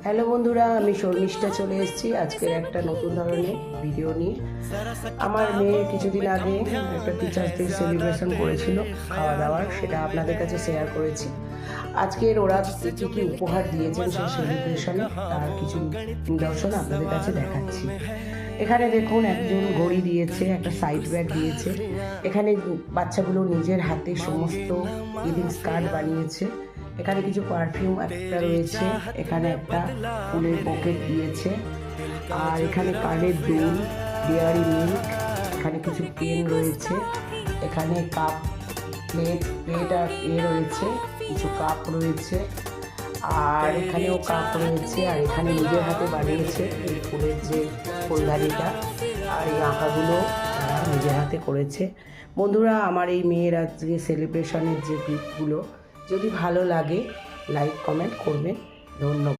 Hello বন্ধুরা, আমি শর্মিষ্ঠা চলে এসেছি আজকের একটা নতুন ধরনের ভিডিও নিয়ে। আমার মেয়ে কিছুদিন আগে একটা টিচার্স ডে সেলিব্রেশন করেছিল খাওয়া দাওয়ার, সেটা আপনাদের কাছে শেয়ার করেছি। আজকের ওরা কী কী উপহার দিয়েছেন সেই সেলিব্রেশনে তার কিছু নিদর্শন আপনাদের কাছে দেখাচ্ছি। এখানে দেখুন, একজন ঘড়ি দিয়েছে, একটা সাইড ব্যাগ দিয়েছে। এখানে বাচ্চাগুলো নিজের হাতে সমস্ত গ্রিটিংস কার্ড বানিয়েছে। এখানে কিছু পারফিউম একটা রয়েছে, এখানে একটা ফুলের পকেট দিয়েছে, আর এখানে কানের দুল, ডেয়ারি মিল্ক, এখানে কিছু পেন রয়েছে, এখানে কাপ, প্লেট আর রয়েছে, কিছু কাপ রয়েছে, আর এখানেও কাপ রয়েছে, আর এখানে নিজের হাতে বানিয়েছে এই ফুলের যে ফুলদানিটা, আর এই আঁকাগুলো তারা নিজের হাতে করেছে। বন্ধুরা, আমার এই মেয়ের আজকে সেলিব্রেশনের যে গিফটগুলো যদি ভালো লাগে লাইক কমেন্ট করবেন। ধন্যবাদ।